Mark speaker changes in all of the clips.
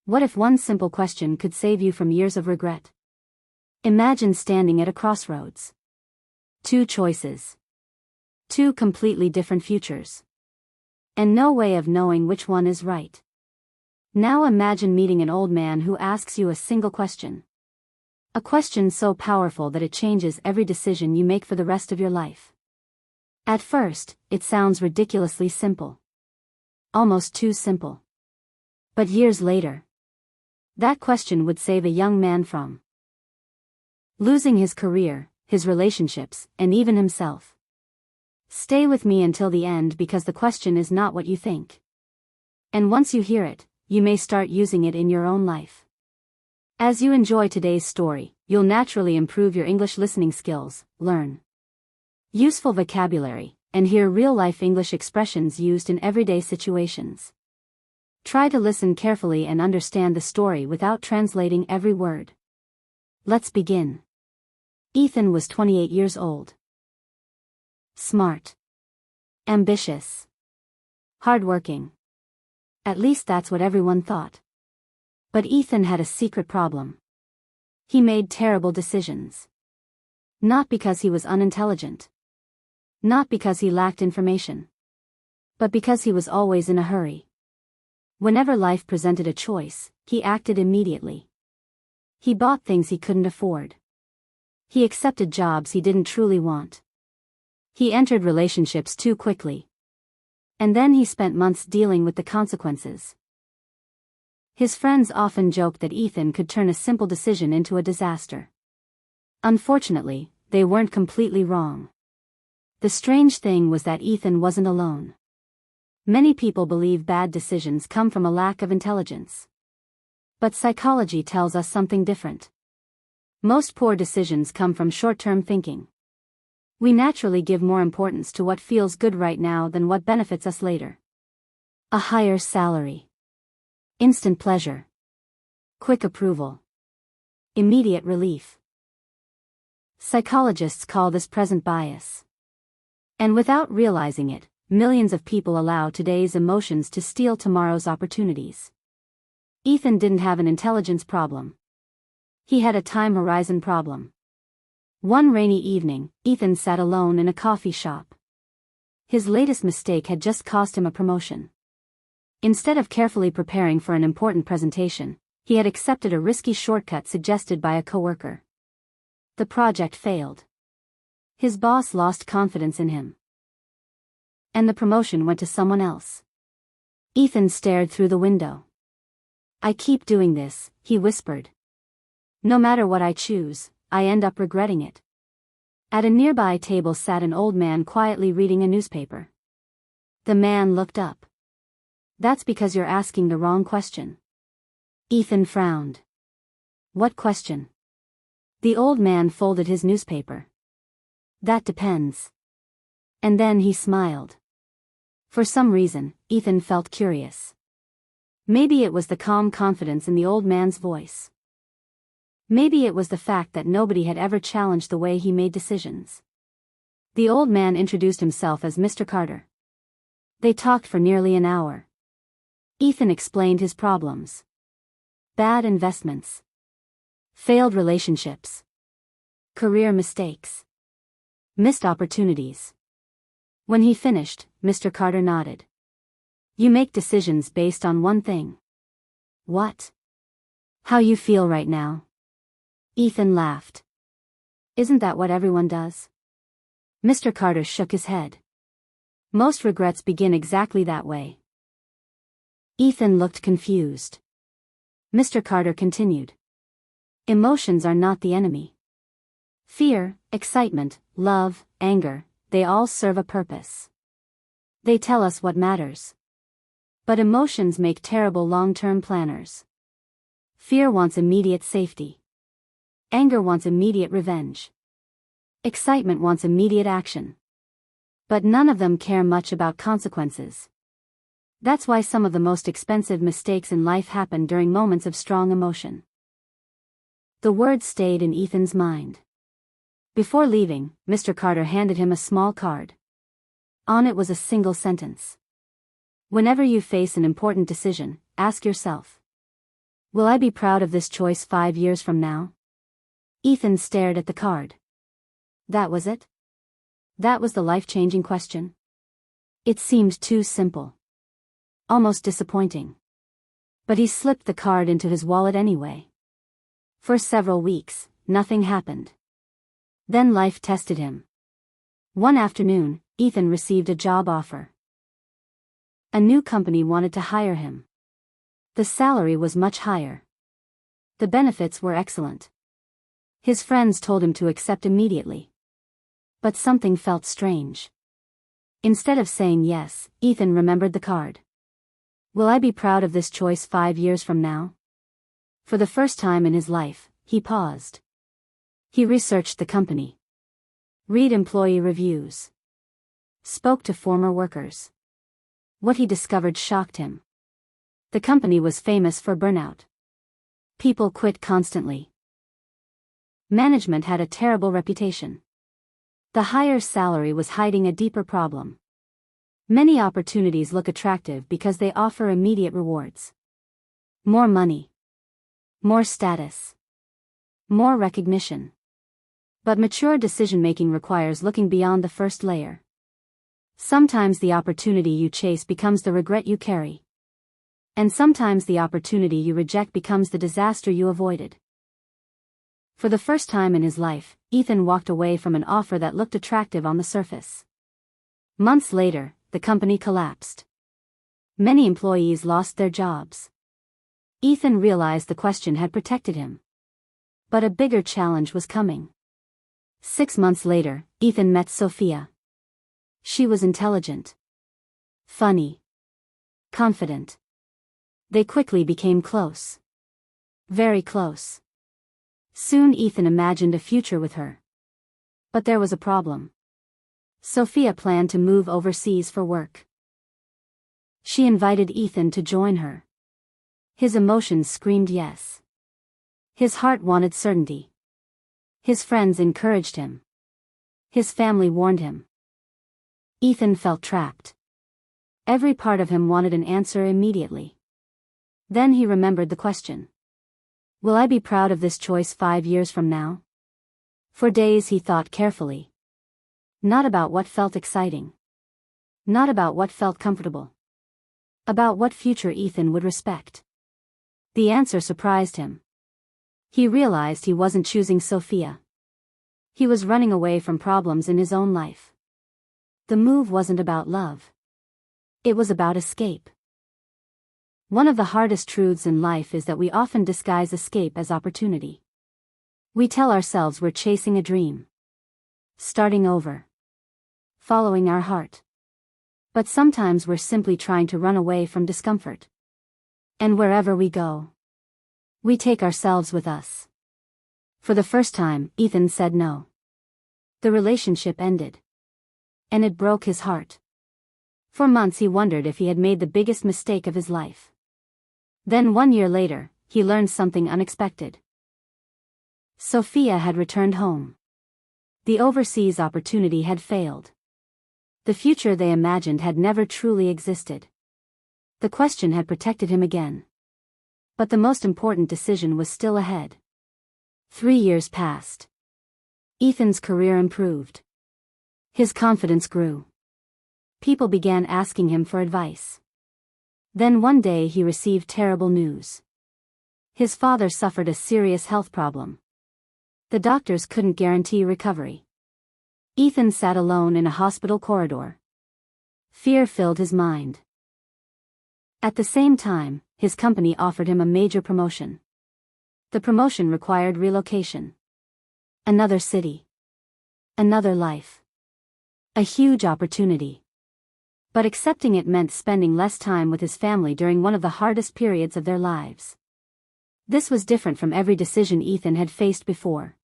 Speaker 1: What if one simple question could save you from years of regret? Imagine standing at a crossroads. Two choices. Two completely different futures. And no way of knowing which one is right. Now imagine meeting an old man who asks you a single question. A question so powerful that it changes every decision you make for the rest of your life. At first, it sounds ridiculously simple. Almost too simple. But years later, that question would save a young man from losing his career, his relationships, and even himself. Stay with me until the end because the question is not what you think. And once you hear it, you may start using it in your own life. As you enjoy today's story, you'll naturally improve your English listening skills, learn useful vocabulary, and hear real-life English expressions used in everyday situations. Try to listen carefully and understand the story without translating every word. Let's begin. Ethan was 28 years old. Smart. Ambitious. Hardworking. At least that's what everyone thought. But Ethan had a secret problem. He made terrible decisions. Not because he was unintelligent. Not because he lacked information. But because he was always in a hurry. Whenever life presented a choice, he acted immediately. He bought things he couldn't afford. He accepted jobs he didn't truly want. He entered relationships too quickly. And then he spent months dealing with the consequences. His friends often joked that Ethan could turn a simple decision into a disaster. Unfortunately, they weren't completely wrong. The strange thing was that Ethan wasn't alone. Many people believe bad decisions come from a lack of intelligence. But psychology tells us something different. Most poor decisions come from short-term thinking. We naturally give more importance to what feels good right now than what benefits us later. A higher salary. Instant pleasure. Quick approval. Immediate relief. Psychologists call this present bias. And without realizing it, millions of people allow today's emotions to steal tomorrow's opportunities. Ethan didn't have an intelligence problem. He had a time horizon problem. One rainy evening, Ethan sat alone in a coffee shop. His latest mistake had just cost him a promotion. Instead of carefully preparing for an important presentation, he had accepted a risky shortcut suggested by a coworker. The project failed. His boss lost confidence in him. And the promotion went to someone else. Ethan stared through the window. "I keep doing this," he whispered. "No matter what I choose, I end up regretting it." At a nearby table sat an old man quietly reading a newspaper. The man looked up. "That's because you're asking the wrong question." Ethan frowned. "What question?" The old man folded his newspaper. "That depends." And then he smiled. For some reason, Ethan felt curious. Maybe it was the calm confidence in the old man's voice. Maybe it was the fact that nobody had ever challenged the way he made decisions. The old man introduced himself as Mr. Carter. They talked for nearly an hour. Ethan explained his problems. Bad investments. Failed relationships. Career mistakes. Missed opportunities. When he finished, Mr. Carter nodded. "You make decisions based on one thing." "What?" "How you feel right now." Ethan laughed. "Isn't that what everyone does?" Mr. Carter shook his head. "Most regrets begin exactly that way." Ethan looked confused. Mr. Carter continued. "Emotions are not the enemy. Fear, excitement, love, anger, they all serve a purpose. They tell us what matters. But emotions make terrible long-term planners. Fear wants immediate safety. Anger wants immediate revenge. Excitement wants immediate action. But none of them care much about consequences. That's why some of the most expensive mistakes in life happen during moments of strong emotion." The words stayed in Ethan's mind. Before leaving, Mr. Carter handed him a small card. On it was a single sentence. "Whenever you face an important decision, ask yourself, Will I be proud of this choice 5 years from now? Ethan stared at the card. That was it? That was the life-changing question? It seemed too simple. Almost disappointing. But he slipped the card into his wallet anyway. For several weeks, nothing happened. Then life tested him. One afternoon, Ethan received a job offer. A new company wanted to hire him. The salary was much higher. The benefits were excellent. His friends told him to accept immediately. But something felt strange. Instead of saying yes, Ethan remembered the card. Will I be proud of this choice 5 years from now? For the first time in his life, he paused. He researched the company. Read employee reviews. Spoke to former workers. What he discovered shocked him. The company was famous for burnout. People quit constantly. Management had a terrible reputation. The higher salary was hiding a deeper problem. Many opportunities look attractive because they offer immediate rewards. More money. More status. More recognition. But mature decision-making requires looking beyond the first layer. Sometimes the opportunity you chase becomes the regret you carry. And sometimes the opportunity you reject becomes the disaster you avoided. For the first time in his life, Ethan walked away from an offer that looked attractive on the surface. Months later, the company collapsed. Many employees lost their jobs. Ethan realized the question had protected him. But a bigger challenge was coming. 6 months later, Ethan met Sophia. She was intelligent. Funny. Confident. They quickly became close. Very close. Soon Ethan imagined a future with her. But there was a problem. Sophia planned to move overseas for work. She invited Ethan to join her. His emotions screamed yes. His heart wanted certainty. His friends encouraged him. His family warned him. Ethan felt trapped. Every part of him wanted an answer immediately. Then he remembered the question. Will I be proud of this choice 5 years from now? For days he thought carefully. Not about what felt exciting. Not about what felt comfortable. About what future Ethan would respect. The answer surprised him. He realized he wasn't choosing Sophia. He was running away from problems in his own life. The move wasn't about love. It was about escape. One of the hardest truths in life is that we often disguise escape as opportunity. We tell ourselves we're chasing a dream. Starting over. Following our heart. But sometimes we're simply trying to run away from discomfort. And wherever we go, we take ourselves with us. For the first time, Ethan said no. The relationship ended. And it broke his heart. For months he wondered if he had made the biggest mistake of his life. Then 1 year later, he learned something unexpected. Sophia had returned home. The overseas opportunity had failed. The future they imagined had never truly existed. The question had protected him again. But the most important decision was still ahead. 3 years passed. Ethan's career improved. His confidence grew. People began asking him for advice. Then one day he received terrible news. His father suffered a serious health problem. The doctors couldn't guarantee recovery. Ethan sat alone in a hospital corridor. Fear filled his mind. At the same time, his company offered him a major promotion. The promotion required relocation. Another city. Another life. A huge opportunity. But accepting it meant spending less time with his family during one of the hardest periods of their lives. This was different from every decision Ethan had faced before.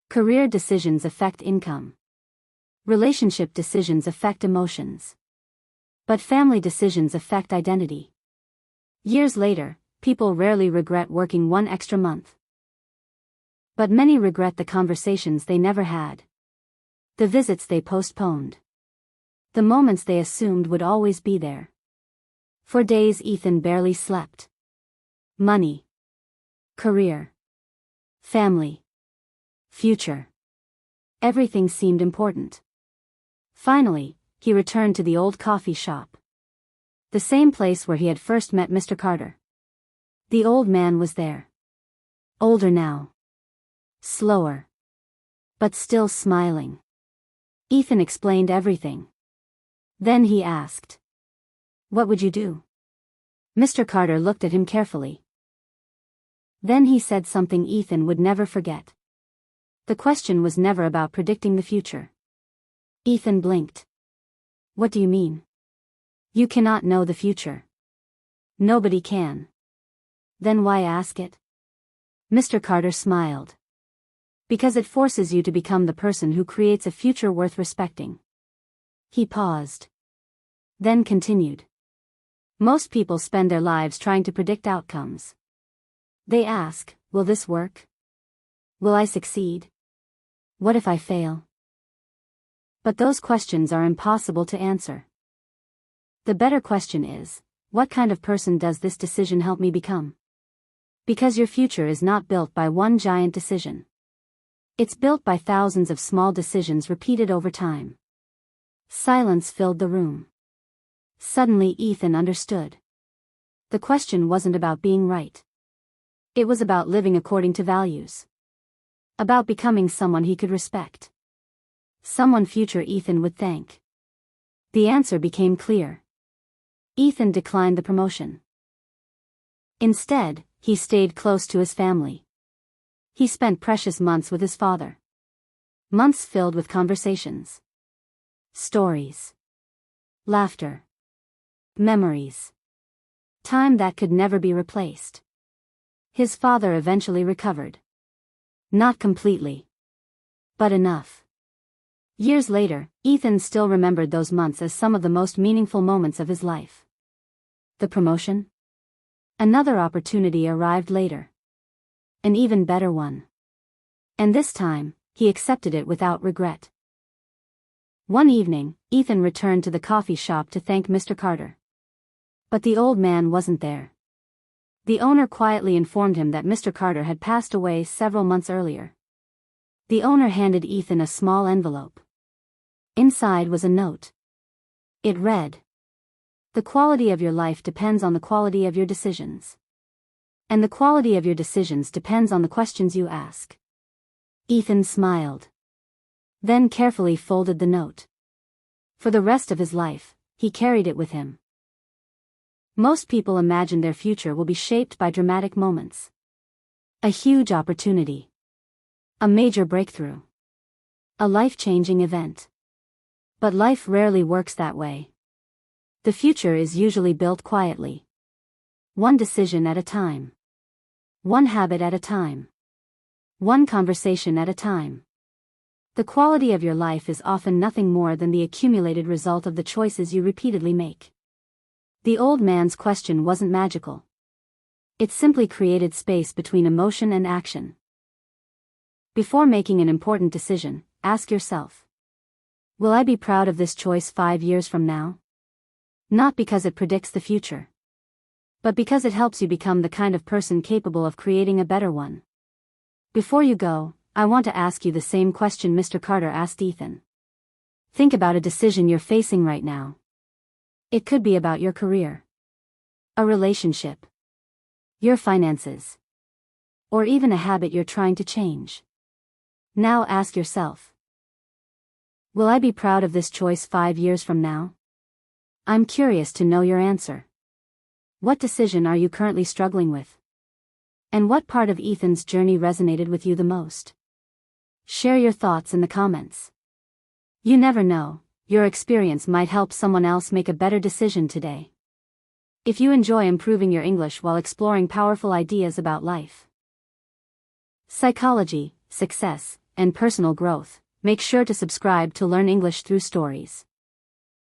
Speaker 1: Career decisions affect income. Relationship decisions affect emotions. But family decisions affect identity. Years later, people rarely regret working 1 extra month. But many regret the conversations they never had. The visits they postponed. The moments they assumed would always be there. For days Ethan barely slept. Money, career, family, future. Everything seemed important. Finally, he returned to the old coffee shop. The same place where he had first met Mr. Carter. The old man was there. Older now. Slower. But still smiling. Ethan explained everything. Then he asked, "What would you do?" Mr. Carter looked at him carefully. Then he said something Ethan would never forget. The question was never about predicting the future. Ethan blinked. "What do you mean?" "You cannot know the future. Nobody can." "Then why ask it?" Mr. Carter smiled. "Because it forces you to become the person who creates a future worth respecting." He paused. Then continued. "Most people spend their lives trying to predict outcomes. They ask, will this work? Will I succeed? What if I fail? But those questions are impossible to answer. The better question is, what kind of person does this decision help me become? Because your future is not built by one giant decision. It's built by thousands of small decisions repeated over time." Silence filled the room. Suddenly Ethan understood. The question wasn't about being right. It was about living according to values. About becoming someone he could respect. Someone future Ethan would thank. The answer became clear. Ethan declined the promotion. Instead, he stayed close to his family. He spent precious months with his father. Months filled with conversations. Stories. Laughter. Memories. Time that could never be replaced. His father eventually recovered. Not completely. But enough. Years later, Ethan still remembered those months as some of the most meaningful moments of his life. The promotion? Another opportunity arrived later. An even better one. And this time, he accepted it without regret. One evening, Ethan returned to the coffee shop to thank Mr. Carter. But the old man wasn't there. The owner quietly informed him that Mr. Carter had passed away several months earlier. The owner handed Ethan a small envelope. Inside was a note. It read, "The quality of your life depends on the quality of your decisions. And the quality of your decisions depends on the questions you ask." Ethan smiled. Then carefully folded the note. For the rest of his life, he carried it with him. Most people imagine their future will be shaped by dramatic moments. A huge opportunity. A major breakthrough. A life-changing event. But life rarely works that way. The future is usually built quietly. One decision at a time. One habit at a time. One conversation at a time. The quality of your life is often nothing more than the accumulated result of the choices you repeatedly make. The old man's question wasn't magical. It simply created space between emotion and action. Before making an important decision, ask yourself, will I be proud of this choice 5 years from now? Not because it predicts the future, but because it helps you become the kind of person capable of creating a better one. Before you go, I want to ask you the same question Mr. Carter asked Ethan. Think about a decision you're facing right now. It could be about your career, a relationship, your finances, or even a habit you're trying to change. Now ask yourself, will I be proud of this choice 5 years from now? I'm curious to know your answer. What decision are you currently struggling with? And what part of Ethan's journey resonated with you the most? Share your thoughts in the comments. You never know, your experience might help someone else make a better decision today. If you enjoy improving your English while exploring powerful ideas about life, psychology, success, and personal growth, make sure to subscribe to learn English through stories.